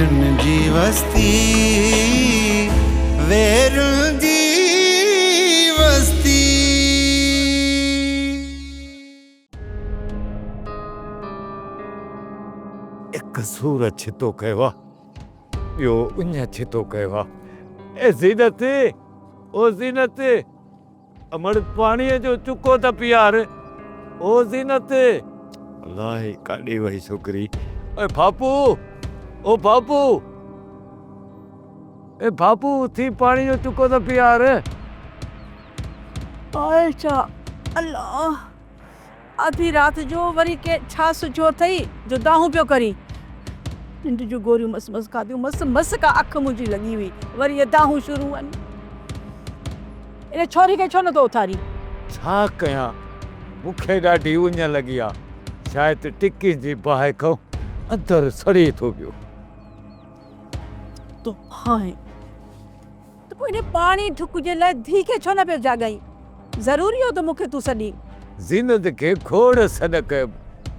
वेरुन जी वस्ती, वेरुन जी वस्ती। एक कसूर अच्छे तो कहवा यो उन अच्छे तो कहवा ए ज़ीनत ओ ज़ीनत अमर पानी जो चुको था प्यार ओ ज़ीनत अल्लाह काडी वही छोकरी ए बापू ओ बापू ए बापू थी पानी जो चुको था प्यार अच्छा अल्लाह आधी रात जो वरी के छा सुचो थई जो दाहू पियो करी निंड जो गोरियूं मस मस खादियूं मस मस का अख मुंहिंजी लगी हुई वरी ये दाहू शुरू आहिनि इन छोरी के छो नथो उथारी छा कयां मूंखे ॾाढी उञ लॻी आहे शायदि टिकी जी बाहि खां अंदरि सड़ी थो पियो तो हाय तो पोइ इन पाणी ढुक जे लाइ धी खे छो न पियो जाॻाई ज़रूरी हो त मूंखे तूं सॾी ज़ीनत खे खोड़ सॾ कयो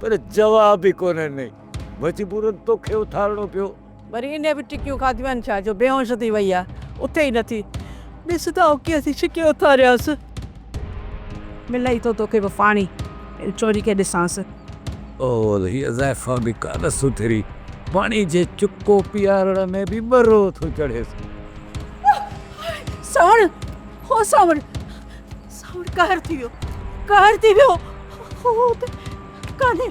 पर जवाब ई कोन्हे मजबूरन तोखे उथारणो पियो वरी इन बि टिकियूं खाधियूं आहिनि छा जो बेहोश थी वई आहे उथे ई नथी ॾिस त ओके असीं छिके उथारियासीं मिलाई थो तोखे बि पाणी चोरी खे ॾिसांसि और हीअ ज़ाइफ़ा बि कान सुथरी पाणी जे चुको पीआरण में बि मरो थो चढ़ेसि सावण हो सावण सावण कहर थी वियो हो त कान्हे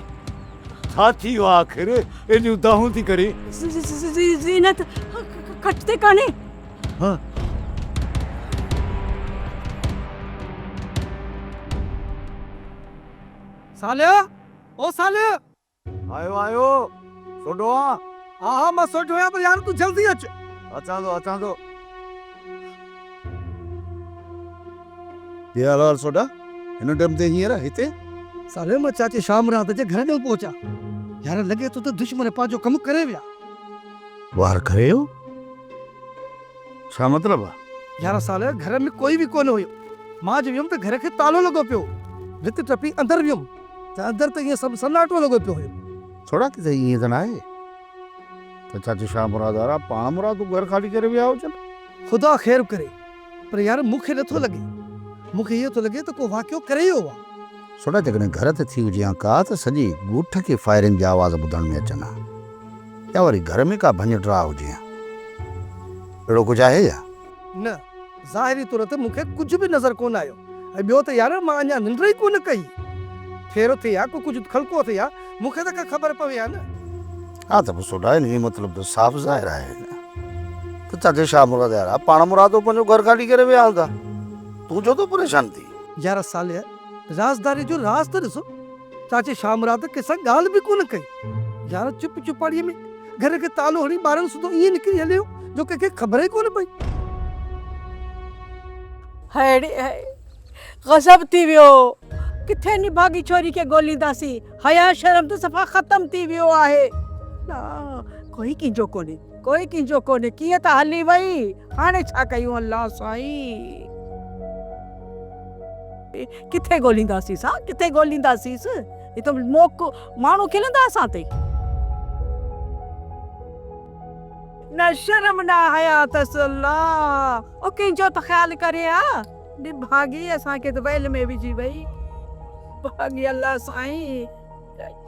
छा थी वियो आख़िर एॾियूं दाहूं थी करे ज़ीनत खट ते कान्हे हाँ सालिया ओ सालिया आयो आयो सोडो हाँ मां सोचो आहियां पर यार तू जल्दी अच अचां थो ये हाल सोडा इन टाइम ते हींअर हिते साले मां चाचे शाम रात जे घर ॾे पहुचा यार लगे तो दुश्मन पंहिंजो कम करे विया वार करे हो छा मतलब आहे यार साले घर में कोई भी कोन हुयो मां जो वियुमि त घर खे तालो लॻो पियो भित टपी अंदर वियुमि त अंदर त ईअं सभु सन्नाटो लॻो पियो हुयो थोड़ा किथे ईअं त न आहे त चाची शाह मुराद वारा पाण मुराद तूं घर खाली करे विया हुजनि ख़ुदा ख़ैर करे पर यार मूंखे नथो लॻे मूंखे इहो थो लॻे त को वाक़ियो करे वियो आहे सोडा जेकॾहिं घर ते थी हुजे का त सॼी ॻूठ खे फायरिंग जा आवाज़ ॿुधण में अचनि हा या वरी घर में का भञ ड्रा हुजे अहिड़ो कुझु आहे या न ज़ाहिरी तौर ते मूंखे कुझु बि नज़र कोन आयो ऐं ॿियो त यार मां अञा निंड ई कोन कई फेरो थिए या को कुझु खलको थिए या मूंखे त का ख़बर पवे हा न हा त पोइ सोडा इन मतिलबु त साफ़ ज़ाहिर आहे त चाचे शाह मुराद यार पाण मुराद पंहिंजो घर खाली करे विया हूंदा तूं छो थो परेशान थी यार साले राज़दारी जो राज़ त ॾिसो चाचे शाह मुराद कंहिंसां ॻाल्हि बि कोन कई यार चुप चुपाड़ीअ में घर खे तालो हणी ॿारनि सुधो ईअं निकिरी हलियो जो कंहिंखे ख़बर ई कोन पई हेड़े गज़ब थी वियो किथे निभागी छोरी खे ॻोल्हींदासीं हया शर्म त सफ़ा ख़तम थी वियो आहे कोई कंहिंजो कोन्हे कीअं त हली वई हाणे छा कयूं अल्लाह साईं किथे ॻोल्हींदासीं ये तो मोक माण्हू खिलंदा असां ते न शर्म न हया अथसि अल्लाह ओ कंहिंजो त ख़्यालु करे हा भागी असांखे त वेल में विझी वई भागी अल्लाह साईं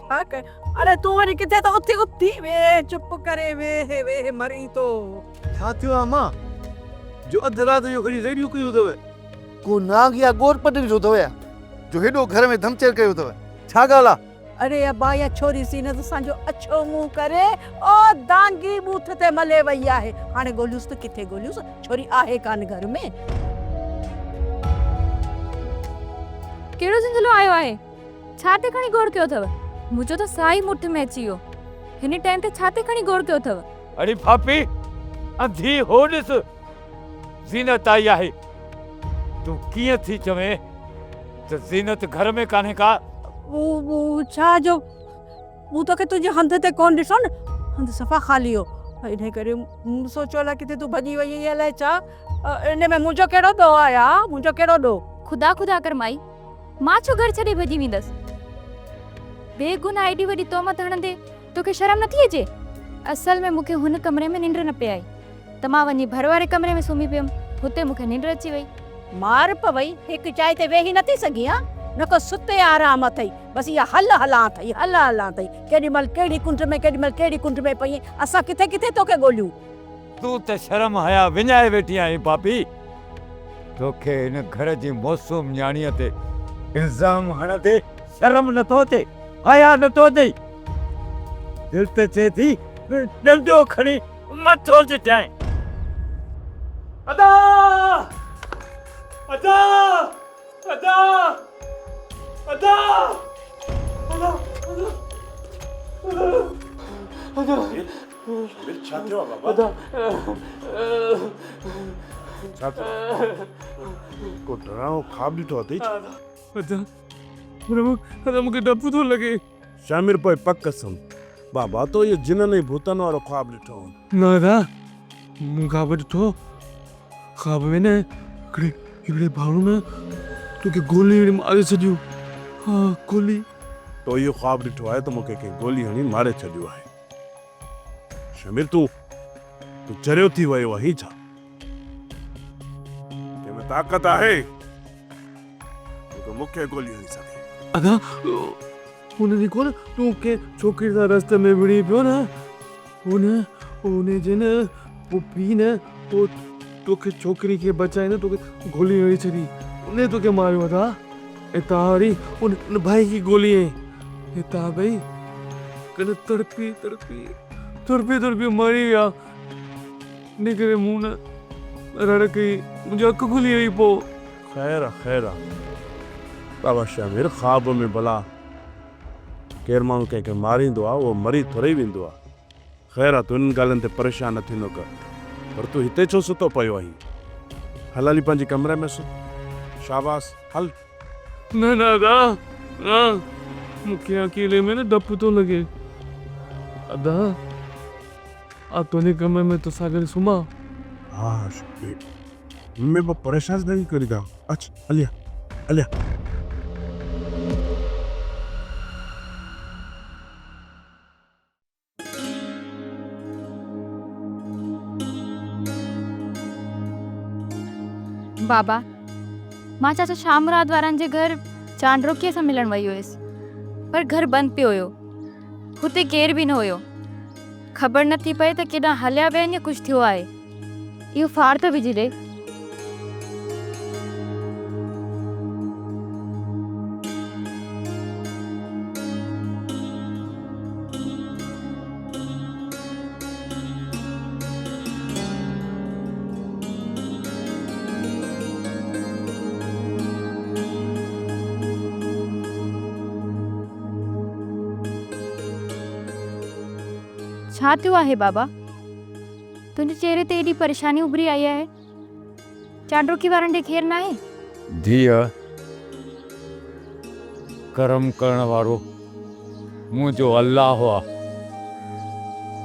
छा कय अरे तूं वरी किथे त उथी वे चुप करे वे मरी तो छा थियो आहे मां जो अधु राति जो खणी रेडियो कयो अथव को नाग या गोर पटरी जो अथव जो हेॾो घर में धमचेर कयो अथव छा ॻाल्हि आहे अरे अब्बा या छोरी सीनत असांजो अछो मुंहुं करे ओ दांगी बूथ ते मले वई आहे हाणे ॻोल्हियूंसि त किथे ॻोल्हियूंसि छोरी आहे कान घर में केड़ो जिंदलो आयो आहे छा ते खणी गौर कयो अथव मुंहिंजो त साई मुठ में अची वियो हिन टाइम ते छा ते खणी गौर कयो अथव अरे भाभी अंधी हो ॾिस ज़ीनत आई आहे तूं कीअं थी चवे त ज़ीनत घर में कान्हे का वो छा जो वो तोखे तुंहिंजे हंध ते कोन ॾिसो न हंध सफ़ा ख़ाली हो इन करे सोचो अलाए किथे तूं भॼी वई आहीं अलाए छा इन में मुंहिंजो कहिड़ो ॾोह आहे मुंहिंजो कहिड़ो ॾोह खुदा कर माई मां छो घर छॾे भॼी वेंदसि बेगुनाह एॾी वॾी तोहमत हणंदे तोखे शर्म नथी अचे असल में मूंखे हुन कमरे में निंड न पे आई त मां वञी भर वारे कमरे में सुम्ही पियमि। हुते मूंखे निंड अची वई। मार पवई हिकु चांहि ते वेही नथी सघी हा न को सुते आराम अथई बस इहा हलां अथई केॾी महिल कहिड़ी कुंड में केॾी महिल कहिड़ी कुंड में पई असां किथे किथे तोखे ॻोल्हियूं। तूं त शर्म हया विञाए वेठी आहीं पापी। तोखे हिन घर जी मौसूम न्याणीअ ते इल्ज़ाम हणंदे शर्म नथो अचे, हया नथो अचे। दिल त चए थी डंडो खणी मथो चिटाए। अदा अदा अदा अदा अदा अदा छा थियो आहे बाबा? छा को डरावनो ख्वाब ॾिठो अथई? मूंखे डपु थो लॻे। शामिर पोइ पक कसम बाबा तो इहो जिननि ऐं भूतनि वारो ख्वाब ॾिठो। न दादा मूं ख्वाब ॾिठो। ख्वाब में न हिकिड़े भाऊ न तोखे गोली हणी मारे छॾियो। हा गोली। तो इहो ख्वाब ॾिठो आहे त मूंखे कंहिं गोली हणी मारे छॾियो आहे। शामिर तूं चरियो थी वियो आहे छा? कंहिंमें ताक़त आहे मूंखे गोली हणी सघे। अदा हुन ॾींहुं कोन तूं कंहिं छोकिरी सां रस्ते में विड़ी पियो न हुन जे न पोइ पी न पोइ तोखे छोकिरी खे बचाए न तोखे गोली हणी छॾी। उन तोखे मारियो अदा। हितां वरी उन भाई की गोली है हितां भई कॾहिं तड़पी मरी विया। निकिरे मुंहुं न रड़ कई मुंहिंजी अखि खुली वई। पोइ ख़ैर आहे बाबा शामिर ख्वाब में भला केरु माण्हू कंहिंखे मारींदो आहे उहो मरी थोरे ई वेंदो आहे। ख़ैर आहे तूं इन ॻाल्हियुनि ते परेशान न थींदो कर। पर तूं हिते छो सुतो पियो आहीं? हल हली पंहिंजे कमरे में सुत। शाबाश हल। न दादा न मूंखे अकेले में न डपु थो लॻे। अदा अब तुझे कमरे में तो सागर सुमा। हाँ शामिर मैं परेशान नहीं करेगा। अच्छा अलिया अलिया बाबा मां चाचा शामरात वारनि जे घर चांडरोकीअ सां मिलण वई हुयसि पर घर बंदि पियो हुयो। हुते केर बि न हुयो। ख़बर न थी पए त केॾां हलिया विया आहिनि या कुझु थियो आहे। इहो फाड़ त विझी ॾे। छा थियो आहे बाबा? तुंहिंजे चेहरे ते एॾी परेशानी उभरी आई आहे। चांडरोकी वारनि ॾे खेर न आहे? धीअ कर्म करण वारो मुंहिंजो अल्लाह आहे।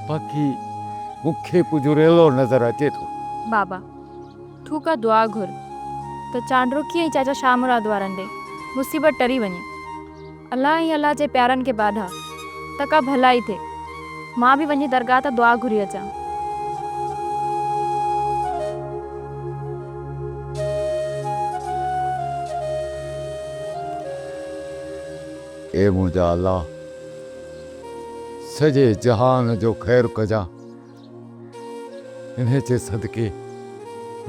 बाक़ी मूंखे पुजरेलो नज़र अचे थो। बाबा तूं का दुआ घुर त चांडरोकी ऐं चाचा शामरात वारनि ॾे मुसीबत टरी वञे। अल्लाह ऐं अल्लाह जे प्यारनि खे बाधा त का भलाई थिए। मां बि वञी दरगाह तां दुआ घुरी अचां। ए मुंहिंजा अल्लाह सॼे जहान जो ख़ैर कजां। इन जे सदके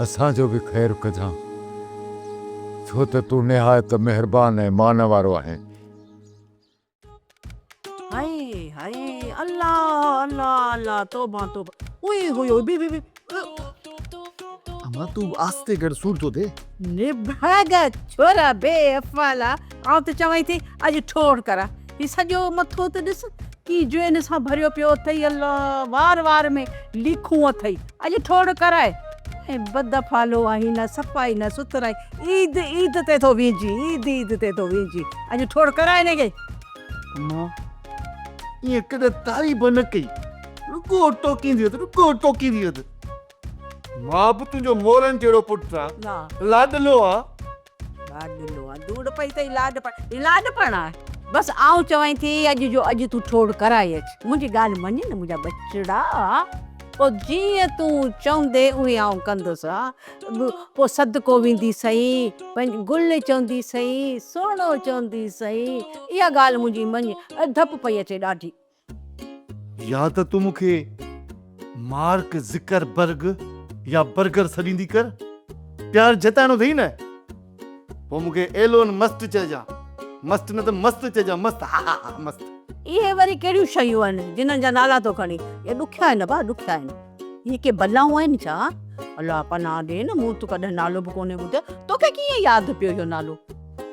असांजो बि ख़ैर कजां छो त तूं निहायत महिरबान ऐं मान वारो आहे। हाय हाय अल्लाह अल्लाह अल्लाह तौबा तौबा। ओए होए बी बी बी अम्मा तू आस्ते कर सूर तो दे। निभागा छोरा बेअफ़ाला। आउं त चवां थी अॼु ठोड़ करा। ही सॼो मथो त ॾिस की जुएन सां भरियो पियो अथई। अल्लाह वार वार में लीखूं अथई। अॼु ठोड़ कराए ऐं बदफ़ालो आहीं न सफ़ाई न सुथराई। ईद ते थो वेंजी ईद ते थो वेंजी। अॼु ठोड़ कराए न के। अम्मा ये कदे तारीफ न कई। रुको टोकींदी त मां बि तुंहिंजो मोरनि जहिड़ो पुटु आहे। ना लाडलो आहे। लाडलो आहे दूड़ पई अथई लाडपण आहे। बस आऊं चवाई थी अॼु जो अॼु तूं ठोड़ कराए अच मुंहिंजी ॻाल्हि मञ न मुंहिंजा बचड़ा पोइ जीअं तूं चवंदे उहे आऊं कंदुसि पोइ सदको वेंदी सही पंहिंजी गुल चवंदी सही सोनो चवंदी सही इहा ॻाल्हि मुंहिंजी मञ धप पई अचे ॾाढी या त तूं मूंखे मार्क ज़िकरबर्ग या बर्गर सॾींदी कर प्यार जताइणो अथई न पोइ मूंखे एलोन मस्त चइजां मस्त न त मस्त चइजां मस्त हा हा हा मस्त इहे वरी कहिड़ियूं शयूं आहिनि जिन्हनि जा नाला थो खणी इहे ॾुखिया आहिनि भाउ ॾुखिया आहिनि इहे के बलाऊं आहिनि छा अलाह पनाह ॾे न मूं त कॾहिं नालो बि कोन्हे ॿुधो तोखे कीअं यादि पियो इहो नालो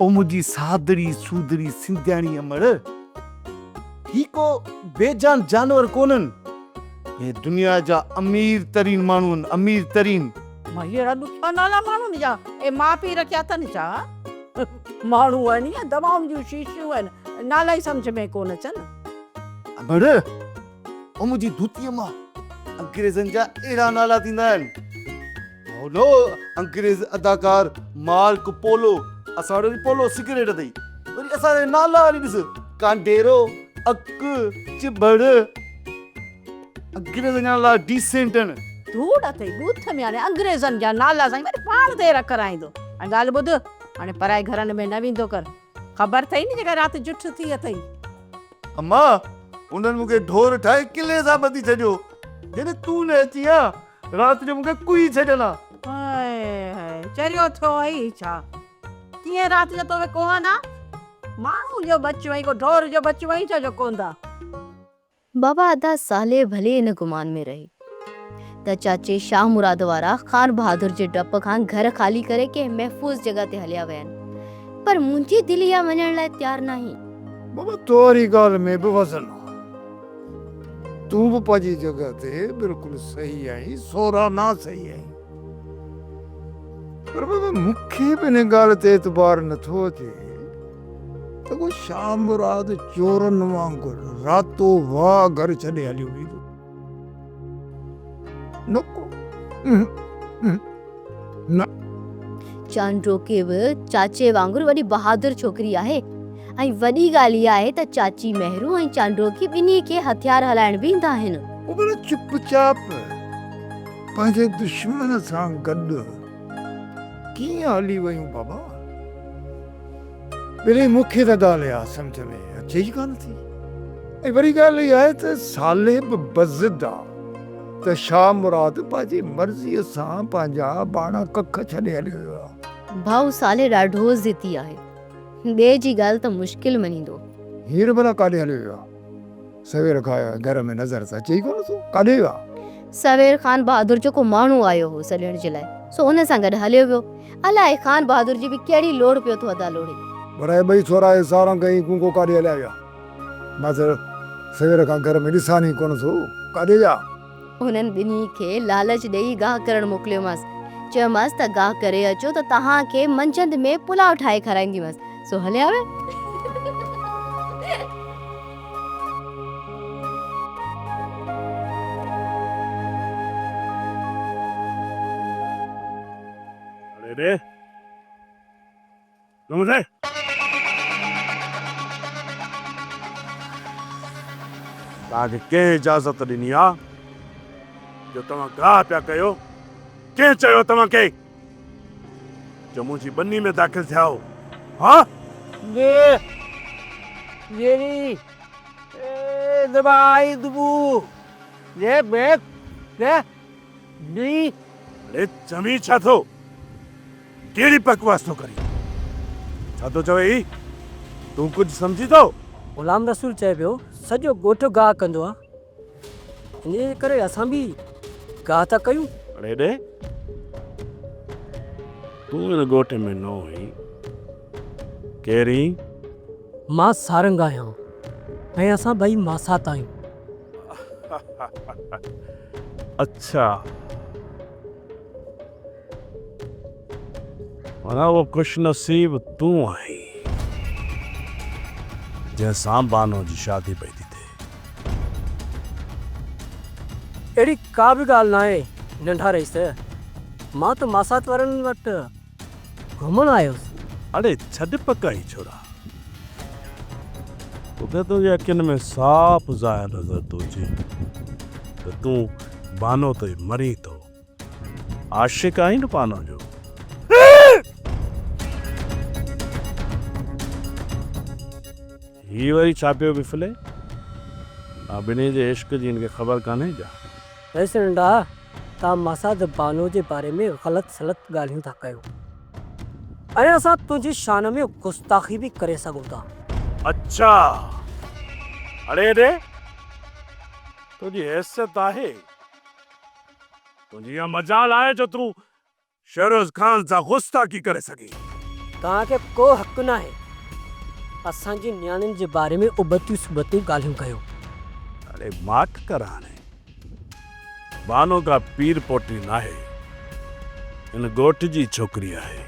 ओ मुंहिंजी सादड़ी सूदड़ी सिंधियाणी अमड़ ही को बेजान जानवर कोन्हनि हे दुनिया जा अमीर तरीन माण्हू आहिनि अमीर तरीन मां अहिड़ा ॾुखिया नाला माण्हुनि जा ए माउ पीउ रखिया अथनि छा माण्हू आहिनि या दवाउनि जूं शीशियूं आहिनि नाला ई सम्झ में कोन अचनि अमड़ ओ मुंहिंजी धुतीअ मां अंग्रेज़नि जा अहिड़ा नाला थींदा आहिनि हो नो अंग्रेज़ अदाकार मार्क पोलो असां वटि पोलो सिगरेट अथई वरी असांजा नाला वरी ॾिस कांडेरो अक चिबड़ अंग्रेज़नि जा नाला डिसेंट आहिनि धूड़ अथई ॻूथ में हाणे अंग्रेज़नि जा नाला साईं वरी पाण ते कराईंदो ऐं ॻाल्हि ॿुध हाणे पराए घरनि में न वेंदो कर ख़बर अथई न जेका राति जुठ थी अथई अम्मा उन्हनि मूंखे ढोर ठाहे किले सां ॿधी छॾियो जॾहिं तूं न अची हा राति जो मूंखे कुई छॾियला चरियो थियो आई छा कीअं राति जो तोखे कोन आहे माण्हू जो बचो आई को ढोर जो बचो आई छा जो कोंदा बाबा आधा साले भले इन गुमान में रही त चाचे शाह मुराद वारा खान बहादुर जे डप खां घर खाली करे के महफूज़ जगह ते हलिया विया आहिनि पर मुंहिंजी दिलि इहा मञण लाइ तयार नाही बाबा तोरी ॻाल्हि में बि वज़न तूं बि पंहिंजी जॻह ते बिल्कुलु सही आहीं सोरा ना सही आहीं पर बाबा मूंखे बि इन ॻाल्हि ते एतबार नथो अचे त को शाह मुराद चोरनि वांगुरु रातो वाह घर छॾे हलियो वेंदो न चांड्रो के बि चाचे वांगुरु वॾी बहादुर छोकिरी आहे ऐं वॾी ॻाल्हि इहा आहे त चाची मेहरू ऐं चांड्रो की ॿिन्ही खे हथियार हलाइण बि ईंदा आहिनि उहो चुपचाप पंहिंजे दुश्मन सां गॾु कीअं हली वयूं बाबा मिली मूंखे त ॻाल्हि आहे सम्झ में अचे ई कोन थी ऐं वरी ॻाल्हि इहा आहे त सालेब बज़िद आहे त शाह मुराद पंहिंजी मर्ज़ीअ सां पंहिंजा बाणा कख छॾे हलियो वियो आहे भाऊ साले ॾाढो ज़िदी आहे ॿिए जी ॻाल्हि त मुश्किल मञींदो हीर भला काॾे हलियो वियो आहे सवेर खां घर में नज़र त अचे ई कोन थो काॾे वियो आहे सवेर खान बहादुर जो को माण्हू आयो हो सॾण जे लाइ सो उन सां गॾु हलियो वियो अलाए खान बहादुर जी बि कहिड़ी लोड़ पियो थो अदा लोड़े पर ॿई छोरा सारा कई को काॾे हलिया विया मां त सवेर खां घर में ॾिसां ई कोन थो काॾे विया उन्हनि ॿिन्ही खे लालच ॾेई गाह करणु मोकिलियोमांसि चयोमांसि त गाह करे अचो त तव्हांखे मंझंद में पुलाव ठाहे खाराईंदीमांसि सो हलिया विया अरे नमस्ते तव्हांखे कंहिं इजाज़त ॾिनी आहे जो तव्हां गाह पिया कयो कंहिं चयो तव्हांखे जो मुंहिंजी ॿनी में दाख़िल थिया हो हा अरे चमी छा थो कहिड़ी बकवास थो करी छा थो चवे तूं कुझु सम्झी थो गुलाम रसूल चए पियो सॼो ॻोठ गाह कंदो आहे इन करे असां बि गाह था कयूं अरे ॾे तूं हिन ॻोठ में न हुई कहिड़ी मां सारंग आहियां ऐं असां ॿई मासात आहियूं अच्छा माना वो खुश नसीब तूं आई जंहिंसां बानो जी शादी पई थी थिए अहिड़ी का बि ॻाल्हि न आहे नंढा रहीस मां त मासात वारनि वटि घुमण आयुसि अरे छॾ पकाई छोरा तोखे तुंहिंजे अखियुनि में साफ़ ज़ाहिर नज़र थो अचे त तूं बानो ते मरी थो। आशिक़ आहीं न बानो जो। ही वरी छा पियो विफले? ॿिन्ही जे इश्क जी हिनखे ख़बर कान्हे छा? वैसे नंढा तव्हां मासा द बानो जे बारे में ग़लति सलत ॻाल्हियूं था कयो। ऐं असां तुंहिंजी शान में गुस्ताखी बि करे सघूं था। अच्छा, अरे रे तुझी हैसियत आहे, तुझी इहा मजाल आहे जो तूं शेरोज़ खान सां गुस्ताखी करे सघी। तव्हांखे को हक़ न आहे असांजी नियाणियुनि जे बारे में उबतियूं सुबतियूं ॻाल्हियूं कयो। अरे माठ कर हाणे, बानो का पीर पोटी नाहे, इन ॻोठ जी छोकिरी आहे।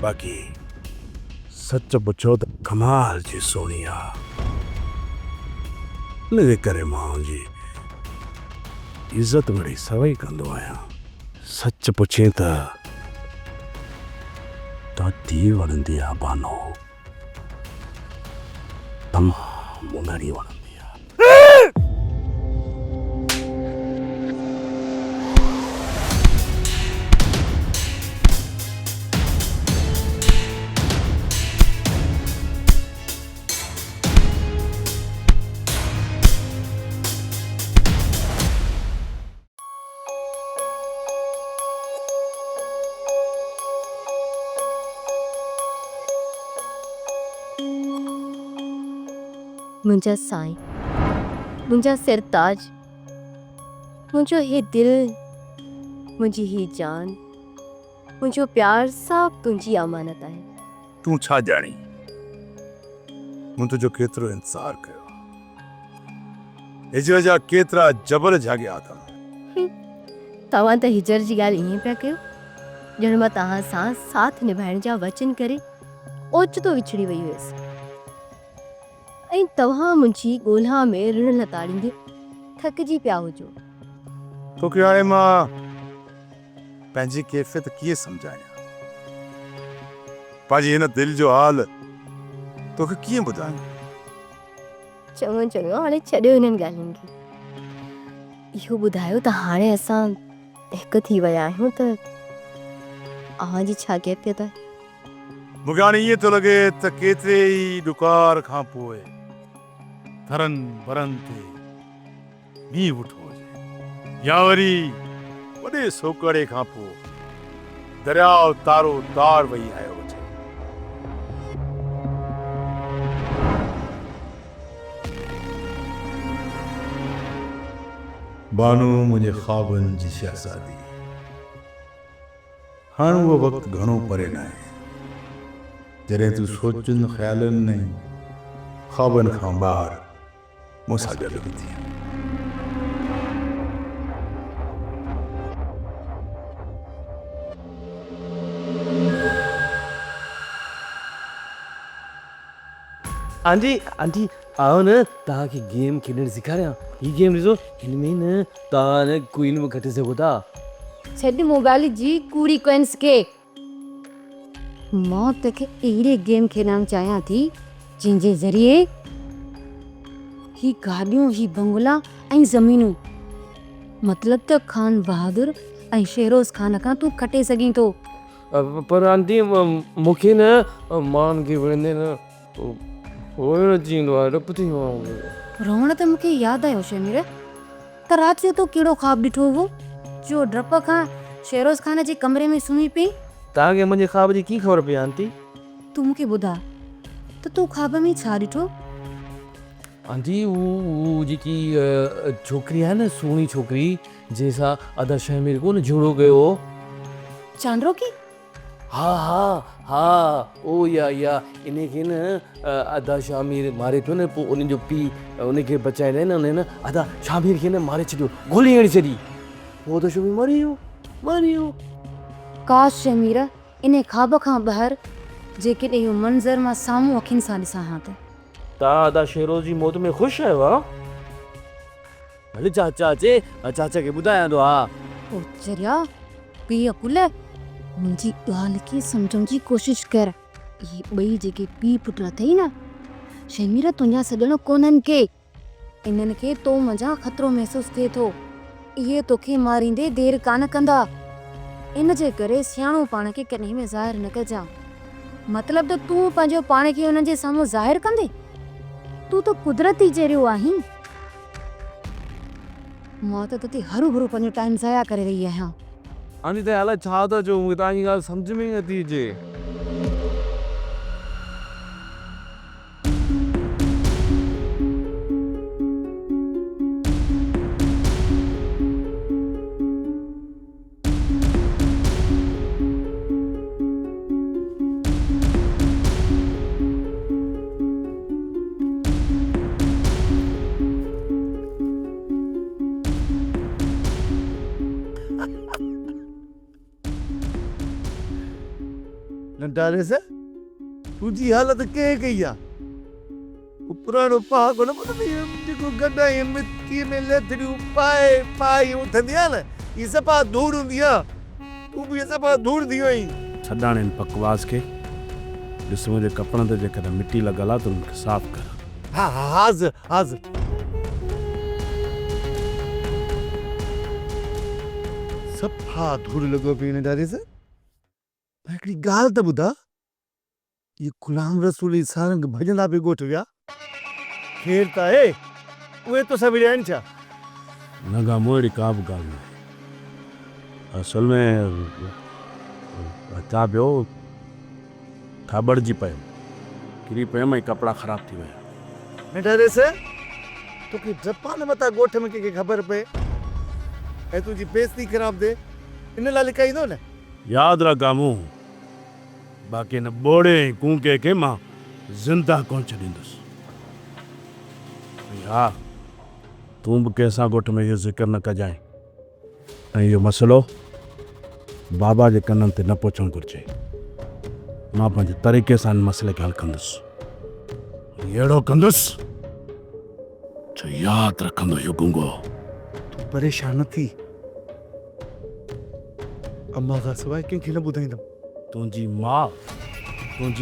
बाक़ी सच पुछो त कमाल जी सोणी आहे। हिनजे करे मां जी इज़त बड़ी सवई कंदो आहियां। सच पुछे त ॾाढी वणंदी आहे बानो, तमामु घणी वणंदी आहे। मुंहिंजा साईं, मुंहिंजा सिरताज, मुंहिंजो ही दिल, मुंहिंजी ही जान, मुंहिंजो प्यार सभु तुंहिंजी अमानत आहे। तूं छा ॼाणी मूं तुंहिंजो केतिरो इंतज़ार कयो, हिजर जा केतिरा जबर जाॻिया अथमि। तव्हां त हिजर जी ॻाल्हि ईअं पिया कयो ॼण मां तव्हां सां साथ निभाइण जा वचन करे ओचितो विछड़ी वई हुयसि ऐं तव्हां मुंहिंजी ॻोल्हा में ऋण लताड़ींदे थकिजी पिया हुजो। तोखे हाणे मां पंहिंजी कैफ़ियत कीअं सम्झायां, पंहिंजी हिन दिलि जो हाल तोखे कीअं ॿुधायां। चङो चङो, हाणे छॾियो हिननि ॻाल्हियुनि खे। इहो ॿुधायो त हाणे असां हिकु थी विया आहियूं त अव्हांजी छा कैफ़ियत आहे? मूंखे हाणे ईअं थो लॻे त केतिरे ई ॾुकार खां पोइ थरनि भरनि ते मींहुं वठो हुजे, या वरी वॾे सोकड़े खां पोइ दरियाउ तारो तार वही आयो हुजे। बानो मुंहिंजे ख्वाबनि जी शहज़ादी, हाणे उहो वक़्तु घणो परे न आहे जॾहिं तूं सोचनि ख़्यालनि ऐं ख्वाबनि खां ॿाहिरि मूंसां गॾु बि थी। आंटी आंटी आओ न तव्हांखे गेम खेॾणु सेखारियां। ही गेम ॾिसो, हिन में न तव्हां न क्वीन में खटे सघो था। छॾ मोबाइल जी कूड़ी कोइंस खे। मां तोखे अहिड़े गेम खेॾणु चाहियां थी जंहिंजे ज़रिए ही गाॾियूं, ही बंगला ऐं ज़मीनूं, मतिलब त खान बहादुर ऐं शेरोज़ खान खां तूं खटे सघीं थो। पर आंटी मूंखे न माण्हुनि खे वणंदे न रोइण अची वेंदो आहे, डपु थी वेंदो आहे। रोअण त मूंखे यादि आयो शमीर, त राति जो तो कहिड़ो ख्वाबु ॾिठो हो जो डप खां शेरोज़ खान जे कमरे में सुम्ही पई? तव्हांखे मुंहिंजे ख्वाब जी कीअं ख़बर पई आंटी? तूं मूंखे ॿुधा त तूं ख्वाब में छा ॾिठो? आंटी हू जेकी छोकिरी आहे न, सुहिणी छोकिरी जंहिंसां अदा शमीर को न जोड़ो कयो हो। चांड्रो की? हा हा हा, ओ या इनखे न अदा शामिर मारे पियो न, पोइ उनजो पीउ उनखे बचाईंदा न, उन अदा शामिर खे न मारे छॾियो, गोली हणी छॾी, पोइ त शमीर मरी वियो। काश शमीर इन ख्वाब खां ॿाहिरि जेकॾहिं इहो मंज़र मां साम्हूं अखियुनि सां ॾिसां हा त। तव्हां अदा शेरोज़ जी मौत में ख़ुशि आहियो? हा भले चाचा अचे, चाचा खे ॿुधायां थो। हा ओ चरिया पीउ अकुल, मुंहिंजी ॻाल्हि खे सम्झण जी कोशिशि कर। इहे ॿई जेके पीउ पुट अथई न, शर्मीरा तुंहिंजा सॼण कोन्हनि के इन्हनि खे तो मज़ा ख़तरो महसूस थिए थो। इहे तोखे मारींदे देरि कान कंदा। इन जे करे सियाणो पाण खे कॾहिं में ज़ाहिर न कजां। मतलब त तूं पंहिंजो पाण खे हुननि जे साम्हूं ज़ाहिर कंदे? तूं त कुदरती जहिड़ो आहीं। मां त तोते हरू भरू पंहिंजो टाइम ज़ाया करे रही आहियां। आंटी त अलाए छा था चओ, मूंखे तव्हांजी ॻाल्हि सम्झ में ई नथी अचे। नंढारे से तुझी हालत के कई आ? पुराणो पहा को न जेको गॾाई मिटीअ में लेथड़ियूं पाए पाए उथंदी आहे न, ही सफ़ा धूड़ हूंदी आहे। तूं बि सफ़ा धूड़ थी वई। छॾाणे इन बकवास खे। ॾिस मुंहिंजे कपिड़नि ते जेकॾहिं मिटी लॻल आहे त उनखे साफ़ कर। हा हाज़िर हाज़िर। सफ़ा धूड़ लॻो पई नंढारे से। हिकिड़ी ॻाल्हि त ॿुधा, ये गुलाम रसूल सारंग भॼंदा पे ॻोठ विया। केर त आहे उहे तो सभु आहिनि छा? न ॻामो अहिड़ी का बि ॻाल्हि न आहे। असल में छा पियो, खाॿड़जी पियो, किरी पियुमि ऐं कपिड़ा ख़राब थी विया। नंढारे से तोखे डपा न मथां ॻोठ में कंहिंखे ख़बर पए ऐं तुंहिंजी बेइज़ती ख़राब थिए, इन लाइ लिकाईंदो न? यादि रख ॻामो, बाक़ी हिन ॿोड़े ऐं कूके खे मां ज़िंदा कोन छॾींदुसि। हा, तूं बि कंहिंसां ॻोठ में इहो ज़िक्र न कजांइ ऐं इहो मसइलो बाबा जे कननि ते न पहुचणु घुरिजे। मां पंहिंजे तरीक़े सां हिन मसइले खे हल कंदुसि। अहिड़ो कंदुसि जो यादि रखंदो इहो गुंगो। तूं परेशान न थी, अम्मा खां सवाइ कंहिंखे न ॿुधाईंदमि। तुंहिंजी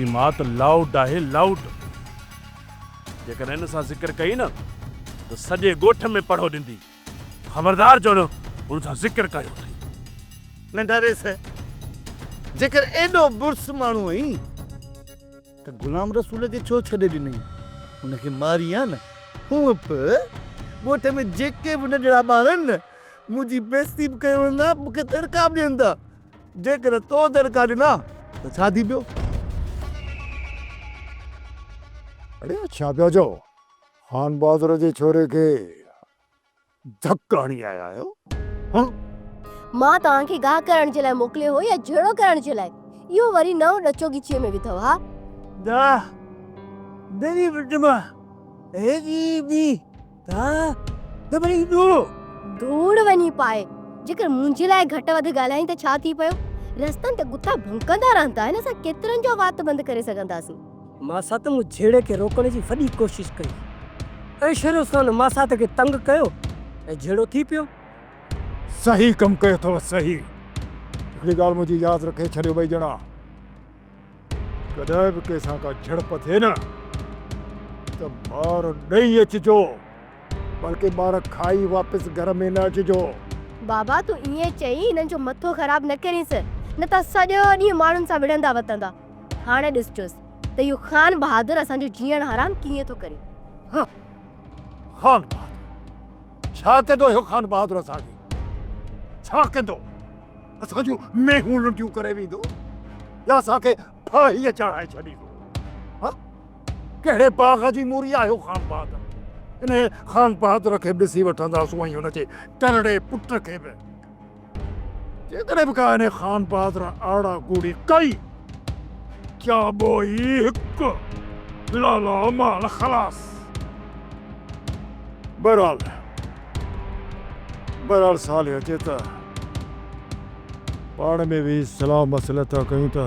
मां त लाउड आहे, लाउड। जेकॾहिं हिन सां ज़िक्र कई न त सॼे ॻोठ में पढ़ो ॾींदी। ख़बरदार जो न हुन सां ज़िक्र कयो अथई। नंढारे से जेकर एॾो बुर्स माण्हू आहीं त गुलाम रसूल खे छो छॾे ॾिनई? हुनखे मारी आहे न। हूअं बि ॻोठ में जेके बि नंढड़ा ॿार आहिनि न, मुंहिंजी बेइज़ती बि कयो वेंदा, मूंखे दड़का बि ॾियंदा। जेकर तो दड़का ॾिना त छा थी पियो? अरे छा पिया चओ? खान बहादुर जे छोरे खे धक हणी आया आहियो? हाँ? मां तव्हांखे गाह करण जे लाइ मोकिलियो हो या झेड़ो करण जे लाइ? इहो वरी नओं ॾचो ॻिचीअ में विधव? हा दरी बटमा हेगी बी ता दबरी दो धूड़ वञी पाए। जेकर मुंहिंजे लाइ घटि वधि ॻाल्हाई त छा थी पियो? रस्तनि ते गुथा भुंकंदा रहंदा, हिन सां केतिरनि जो वात बंदि करे सघंदासीं। मासात मूं झेड़े खे रोकण जी वॾी कोशिशि कई ऐं शुरू सां मासात खे तंग कयो ऐं झेड़ो थी पियो। सही कम कयो अथव, सही। हिकिड़ी ॻाल्हि मुंहिंजी यादि रखे छॾियो ॿई ॼणा, कॾहिं बि कंहिंसां का झड़प थिए न त ॿार ॾेई अचिजो, बल्कि ॿार खाई वापसि घर में न अचिजो। बाबा तूं ईअं चई हिननि जो मथो ख़राब न करींसि, न त सॼो ॾींहुं माण्हुनि सां विढ़ंदा वतंदा। हाणे ॾिसजोसि त इहो खान बहादुर असांजो जीअण हराम कीअं थो करे। हाँ, खान बहादुर छा कंदो इहो खान बहादुर असांखे? छा कंदो? असांजूं मेहूं लुटियूं करे वेंदो या असांखे फाही चढ़ाए छॾींदो? हाँ, कहिड़े बाग़ जी मूरी आहे खान बहादुर? इन खान बहादुर खे ॾिसी वठंदासीं ऐं हुनजे टरड़े पुट खे बि। जेकॾहिं बि का इन खान बहादुर आड़ा गूड़ी कई, क्या बोई हिकु लाला माल खलास। बहरहाल साल अचे त पाण में बि सलाह मसइला था कयूं त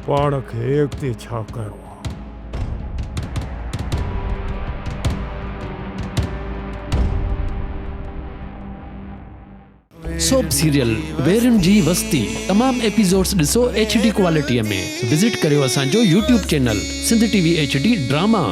पाण खे अॻिते छा करिणो आहे। सोप सीरियल वेरन जी वस्ती तमाम एपिसोड्स ॾिसो HD क्वालिटीअ में। विज़िट करियो असांजो YouTube channel Sindh TV HD drama.